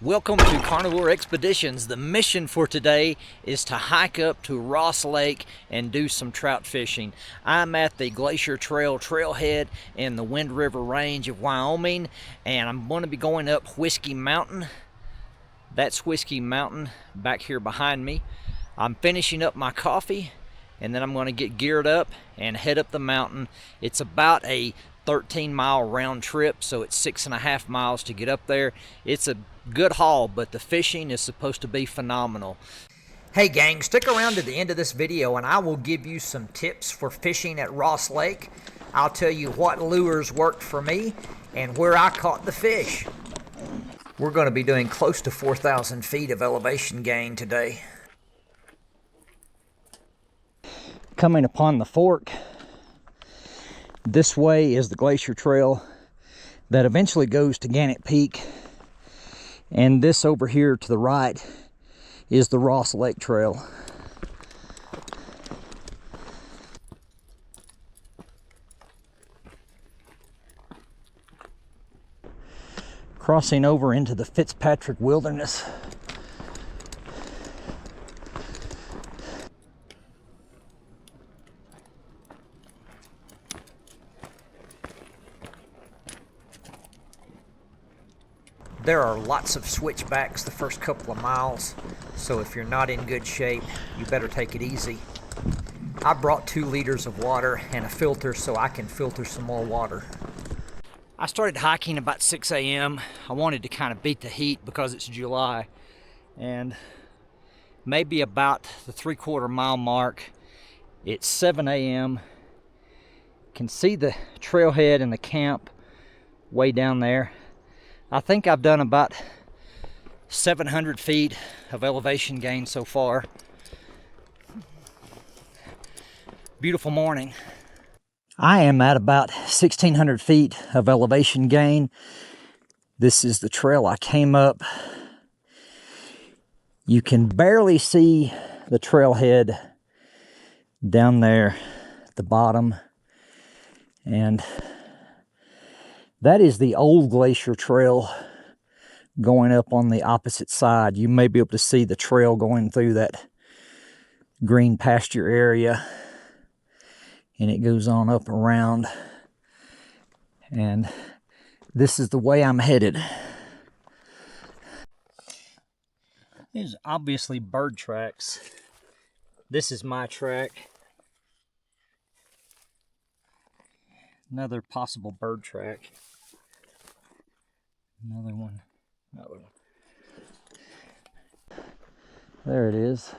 Welcome to Carnivore Expeditions. The mission for today is to hike up to Ross Lake and do some trout fishing. I'm at the Glacier Trail trailhead in the Wind River Range of Wyoming, and I'm going to be going up Whiskey Mountain. That's Whiskey Mountain back here behind me. I'm finishing up my coffee, and then I'm going to get geared up and head up the mountain. It's about a 13-mile round trip, so it's 6.5 miles to get up there. It's a good haul, but the fishing is supposed to be phenomenal. Hey gang, stick around to the end of this video and I will give you some tips for fishing at Ross Lake. I'll tell you what lures worked for me and where I caught the fish. We're going to be doing close to 4,000 feet of elevation gain today. Coming upon the fork, this way is the Glacier Trail that eventually goes to Gannett Peak, and this over here to the right is the Ross Lake Trail. Crossing over into the Fitzpatrick Wilderness. There are lots of switchbacks the first couple of miles, so if you're not in good shape, you better take it easy. I brought 2 liters of water and a filter so I can filter some more water. I started hiking about 6 a.m. I wanted to kind of beat the heat because it's July, and maybe about the 3/4 mile mark, it's 7 a.m. Can see the trailhead and the camp way down there. I think I've done about 700 feet of elevation gain so far. Beautiful morning. I am at about 1,600 feet of elevation gain. This is the trail I came up. You can barely see the trailhead down there at the bottom, and that is the old Glacier Trail going up on the opposite side. You may be able to see the trail going through that green pasture area, and it goes on up around, and this is the way I'm headed. There's obviously bird tracks. This is my track. Another possible bird track. Another one. There it is.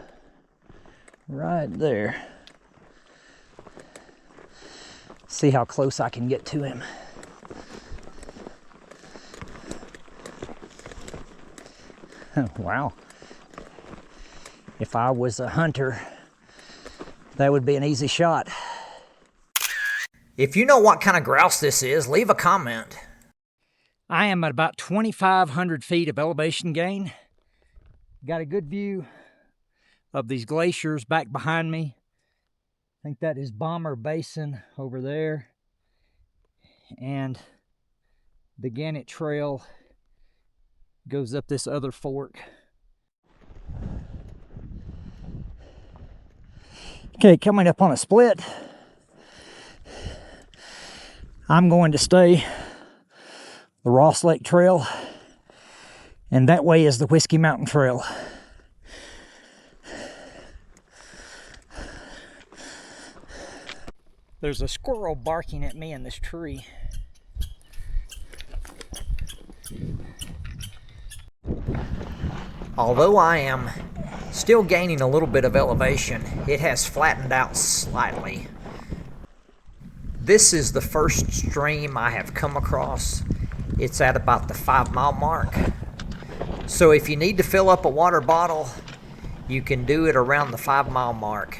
Right there. See how close I can get to him. Wow. If I was a hunter, that would be an easy shot. If you know what kind of grouse this is, leave a comment. I am at about 2,500 feet of elevation gain. Got a good view of these glaciers back behind me. I think that is Bomber Basin over there. And the Gannett Trail goes up this other fork. Okay, coming up on a split. I'm going to stay the Ross Lake Trail, and that way is the Whiskey Mountain Trail. There's a squirrel barking at me in this tree. Although I am still gaining a little bit of elevation, it has flattened out slightly. This is the first stream I have come across. It's at about the 5-mile mark. So if you need to fill up a water bottle, you can do it around the 5-mile mark.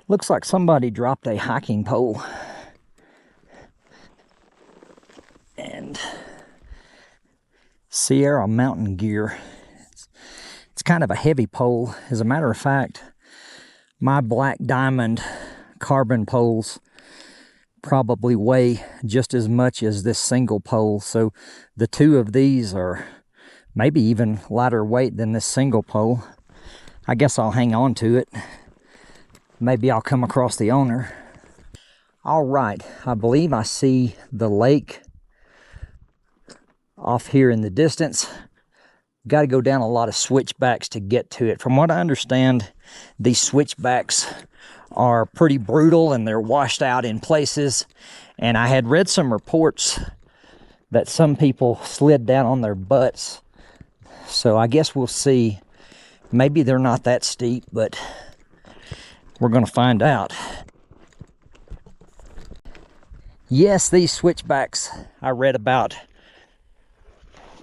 Looks like somebody dropped a hiking pole. And Sierra Mountain Gear. It's kind of a heavy pole. As a matter of fact, my Black Diamond carbon poles probably weigh just as much as this single pole. So the two of these are maybe even lighter weight than this single pole. I guess I'll hang on to it. Maybe I'll come across the owner. All right, I believe I see the lake off here in the distance. Got to go down a lot of switchbacks to get to it. From what I understand, these switchbacks are pretty brutal and they're washed out in places. And I had read some reports that some people slid down on their butts. So I guess we'll see. Maybe they're not that steep, but we're going to find out. Yes, these switchbacks I read about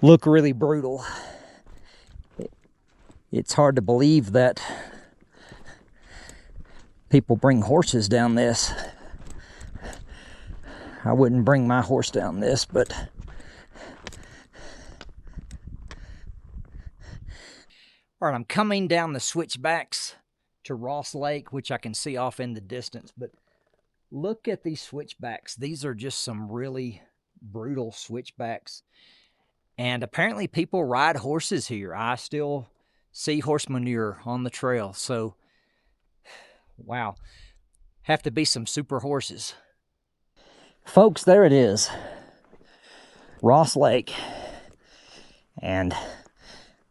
look really brutal. It's hard to believe that people bring horses down this. I wouldn't bring my horse down this, but all right, I'm coming down the switchbacks to Ross Lake, which I can see off in the distance, but look at these switchbacks. These are just some really brutal switchbacks. And apparently people ride horses here. I still see horse manure on the trail. So, wow. Have to be some super horses. Folks, there it is. Ross Lake. And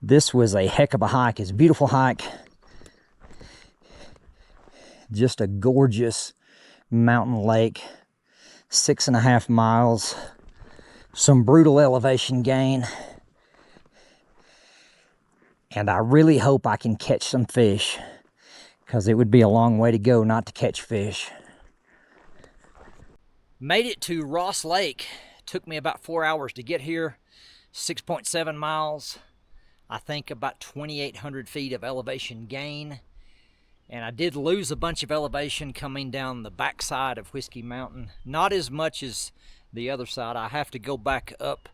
this was a heck of a hike. It's a beautiful hike. Just a gorgeous mountain lake. 6.5 miles. Some brutal elevation gain. And I really hope I can catch some fish, because it would be a long way to go not to catch fish. Made it to Ross Lake. Took me about 4 hours to get here. 6.7 miles. I think about 2,800 feet of elevation gain. And I did lose a bunch of elevation coming down the backside of Whiskey Mountain. Not as much as the other side. I have to go back up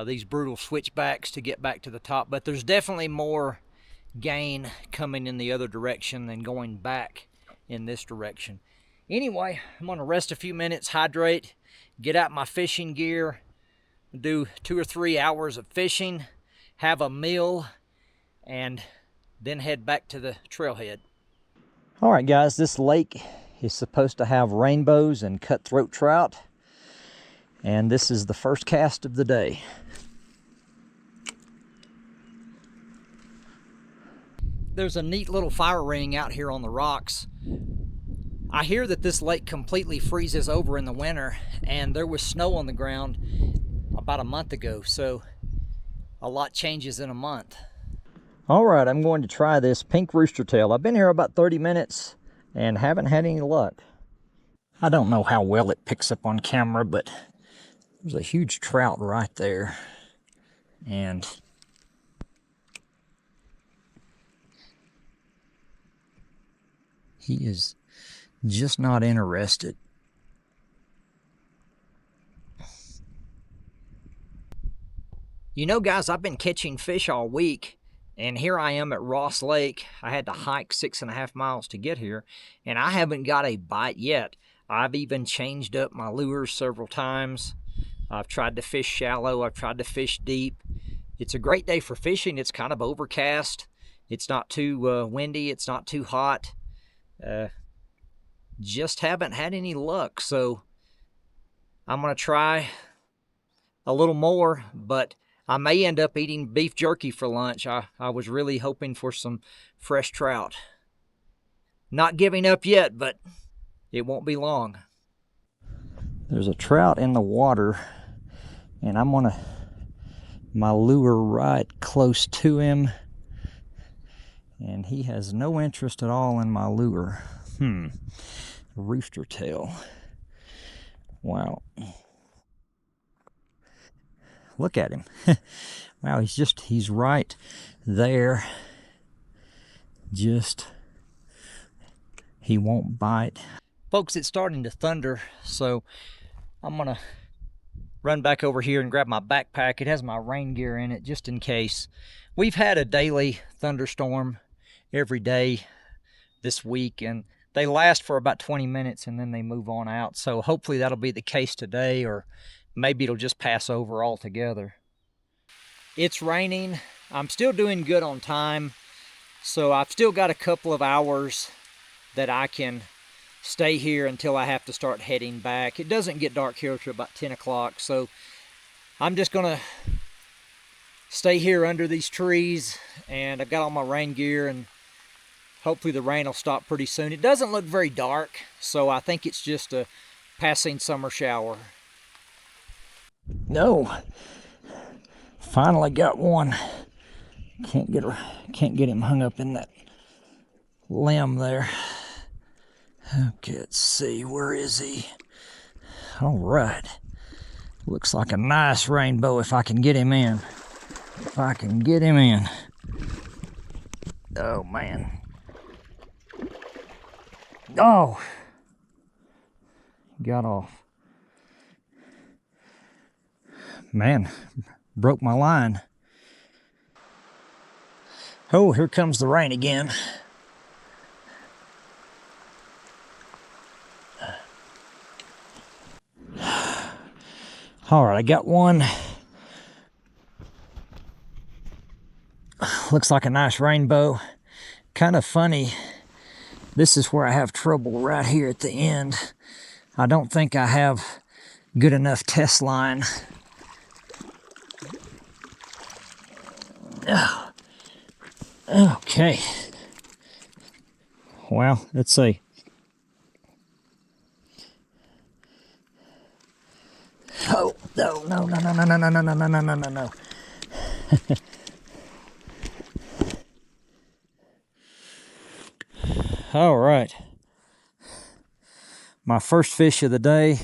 these brutal switchbacks to get back to the top, but there's definitely more gain coming in the other direction than going back in this direction. Anyway, I'm gonna rest a few minutes, hydrate, get out my fishing gear, do 2 or 3 hours of fishing, have a meal, and then head back to the trailhead. All right, guys, this lake is supposed to have rainbows and cutthroat trout. And this is the first cast of the day. There's a neat little fire ring out here on the rocks. I hear that this lake completely freezes over in the winter, and there was snow on the ground about a month ago, so a lot changes in a month. All right, I'm going to try this pink rooster tail. I've been here about 30 minutes and haven't had any luck. I don't know how well it picks up on camera, but there's a huge trout right there, and he is just not interested. You know, guys, I've been catching fish all week, and here I am at Ross Lake. I had to hike 6.5 miles to get here, and I haven't got a bite yet. I've even changed up my lures several times. I've tried to fish shallow. I've tried to fish deep. It's a great day for fishing. It's kind of overcast. It's not too windy. It's not too hot. Just haven't had any luck. So I'm going to try a little more, but I may end up eating beef jerky for lunch. I was really hoping for some fresh trout. Not giving up yet, but it won't be long. There's a trout in the water, and I'm gonna my lure right close to him, and he has no interest at all in my lure. Rooster tail. Wow. Look at him. Wow, he's right there. He won't bite. Folks, it's starting to thunder, so I'm gonna run back over here and grab my backpack. It has my rain gear in it just in case. We've had a daily thunderstorm every day this week, and they last for about 20 minutes and then they move on out. So hopefully that'll be the case today, or maybe it'll just pass over altogether. It's raining. I'm still doing good on time, so I've still got a couple of hours that I can stay here until I have to start heading back. It doesn't get dark here till about 10 o'clock, so I'm just gonna stay here under these trees, and I've got all my rain gear, and hopefully the rain will stop pretty soon. It doesn't look very dark, so I think it's just a passing summer shower. No, finally got one. Can't get him hung up in that limb there. Okay, let's see, where is he? All right, looks like a nice rainbow if I can get him in. If I can get him in. Oh man. Oh, got off. Man, broke my line. Oh, here comes the rain again. All right, I got one. Looks like a nice rainbow. Kind of funny. This is where I have trouble, right here at the end. I don't think I have good enough test line. Oh. Okay. Well, let's see. Oh, no, no, no, no, no, no, no, no, no, no, no, no, no. All right. My first fish of the day,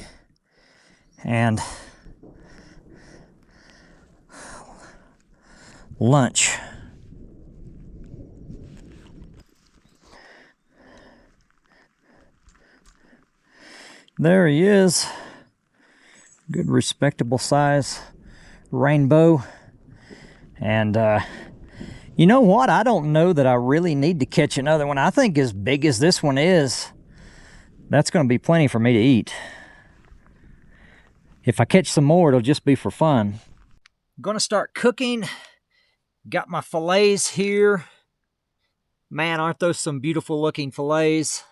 and lunch. There he is. Good respectable size rainbow. And you know what? I don't know that I really need to catch another one. I think as big as this one is, that's going to be plenty for me to eat. If I catch some more, it'll just be for fun. I'm going to start cooking. Got my fillets here. Man, aren't those some beautiful looking fillets?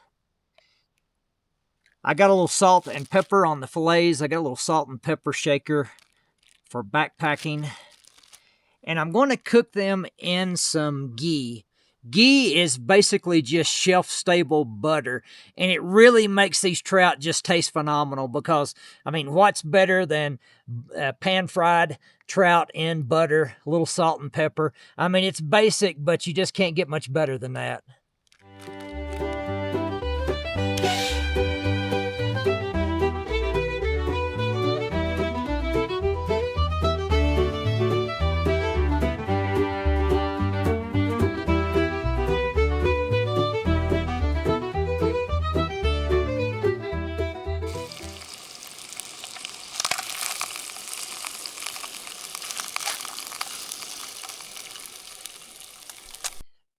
I got a little salt and pepper on the fillets. I got a little salt and pepper shaker for backpacking. And I'm going to cook them in some ghee. Ghee is basically just shelf-stable butter, and it really makes these trout just taste phenomenal because, I mean, what's better than pan-fried trout in butter, a little salt and pepper? I mean, it's basic, but you just can't get much better than that.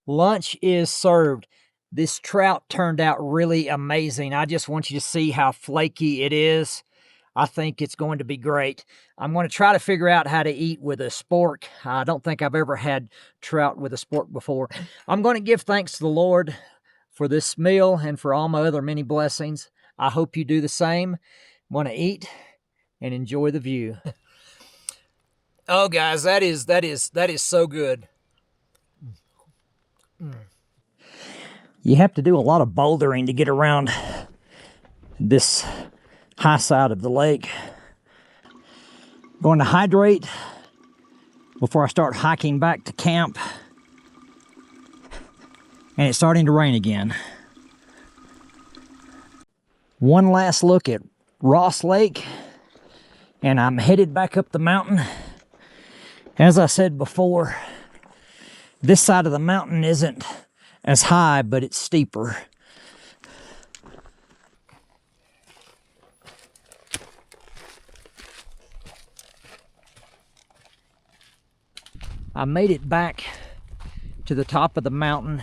Lunch is served. This trout turned out really amazing. I just want you to see how flaky it is. I think it's going to be great. I'm going to try to figure out how to eat with a spork. I don't think I've ever had trout with a spork before. I'm going to give thanks to the Lord for this meal and for all my other many blessings. I hope you do the same. I'm going to eat and enjoy the view. Oh, guys, that is so good. You have to do a lot of bouldering to get around this high side of the lake. Going to hydrate before I start hiking back to camp. And it's starting to rain again. One last look at Ross Lake, and I'm headed back up the mountain. As I said before, this side of the mountain isn't as high, but it's steeper. I made it back to the top of the mountain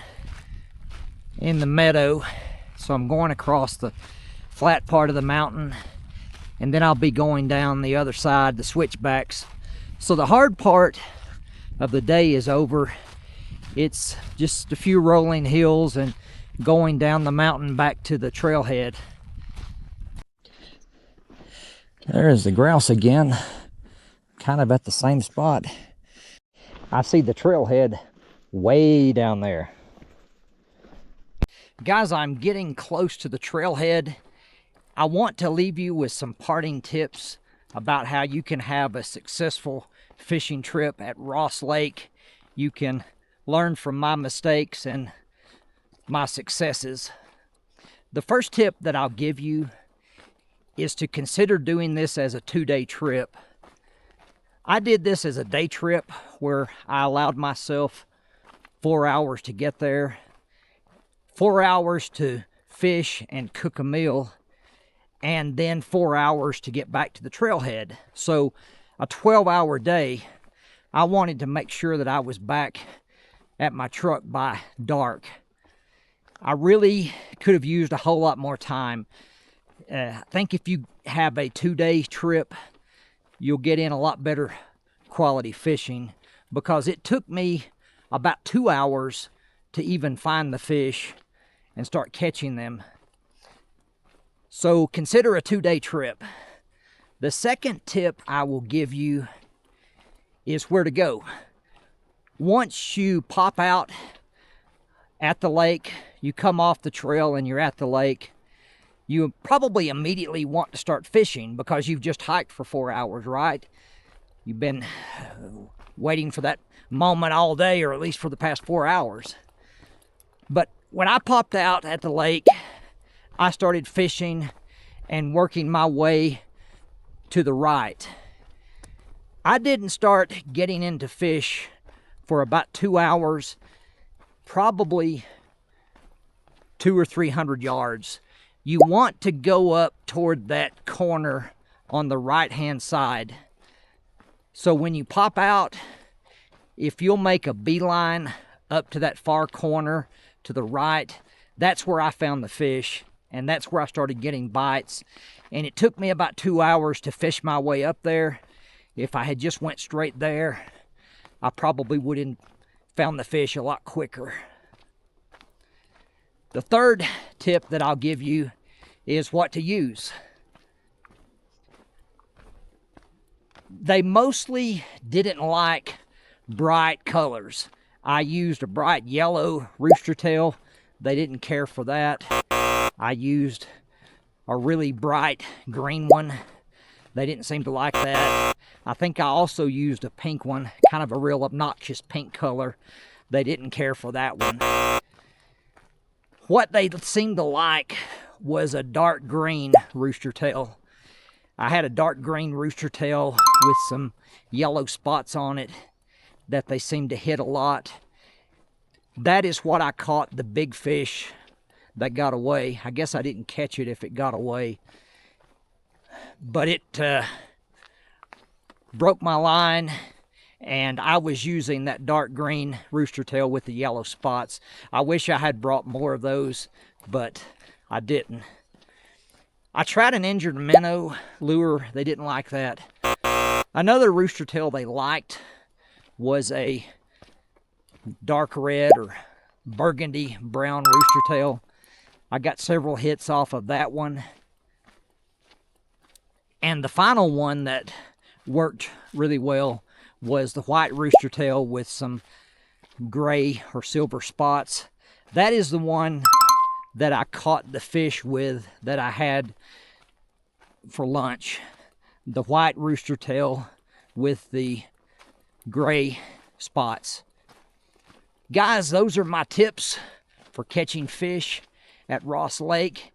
in the meadow. So I'm going across the flat part of the mountain, and then I'll be going down the other side, the switchbacks. So the hard part of the day is over. It's just a few rolling hills and going down the mountain back to the trailhead. There's the grouse again, kind of at the same spot. I see the trailhead way down there. Guys, I'm getting close to the trailhead. I want to leave you with some parting tips about how you can have a successful fishing trip at Ross Lake. You can learn from my mistakes and my successes. The first tip that I'll give you is to consider doing this as a 2-day trip. I did this as a day trip where I allowed myself 4 hours to get there, 4 hours to fish and cook a meal, and then 4 hours to get back to the trailhead. So a 12-hour day. I wanted to make sure that I was back at my truck by dark. I really could have used a whole lot more time. I think if you have a 2-day trip, you'll get in a lot better quality fishing, because it took me about 2 hours to even find the fish and start catching them. So consider a 2-day trip. The second tip I will give you is where to go. Once you pop out at the lake, you come off the trail and you're at the lake, you probably immediately want to start fishing because you've just hiked for 4 hours, right? You've been waiting for that moment all day, or at least for the past 4 hours. But when I popped out at the lake, I started fishing and working my way to the right. I didn't start getting into fish for about 2 hours, probably 200 or 300 yards. You want to go up toward that corner on the right-hand side. So when you pop out, if you'll make a beeline up to that far corner to the right, that's where I found the fish, and that's where I started getting bites. And it took me about 2 hours to fish my way up there. If I had just went straight there, I probably would have found the fish a lot quicker. The third tip that I'll give you is what to use. They mostly didn't like bright colors. I used a bright yellow rooster tail. They didn't care for that. I used a really bright green one. They didn't seem to like that. I think I also used a pink one, kind of a real obnoxious pink color. They didn't care for that one. What they seemed to like was a dark green rooster tail. I had a dark green rooster tail with some yellow spots on it that they seemed to hit a lot. That is what I caught the big fish that got away. I guess I didn't catch it if it got away, but it broke my line, and I was using that dark green rooster tail with the yellow spots. I wish I had brought more of those, but I didn't. I tried an injured minnow lure. They didn't like that. Another rooster tail they liked was a dark red or burgundy brown rooster tail. I got several hits off of that one. And the final one that worked really well was the white rooster tail with some gray or silver spots. That is the one that I caught the fish with that I had for lunch. The white rooster tail with the gray spots. Guys, those are my tips for catching fish at Ross Lake.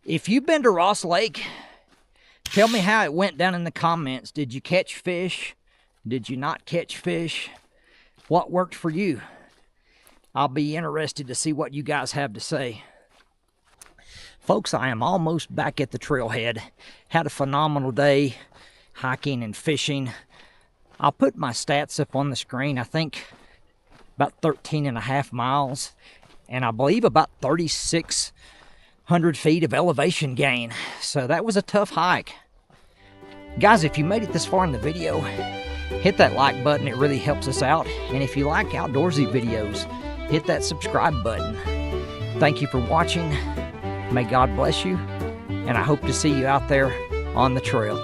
If you've been to Ross Lake, tell me how it went down in the comments. Did you catch fish? Did you not catch fish? What worked for you? I'll be interested to see what you guys have to say. Folks, I am almost back at the trailhead. Had a phenomenal day hiking and fishing. I'll put my stats up on the screen. I think about 13.5 miles, and I believe about 36 100 feet of elevation gain. So that was a tough hike. Guys, if you made it this far in the video, hit that like button. It really helps us out. And if you like outdoorsy videos, hit that subscribe button. Thank you for watching. May God bless you. And I hope to see you out there on the trail.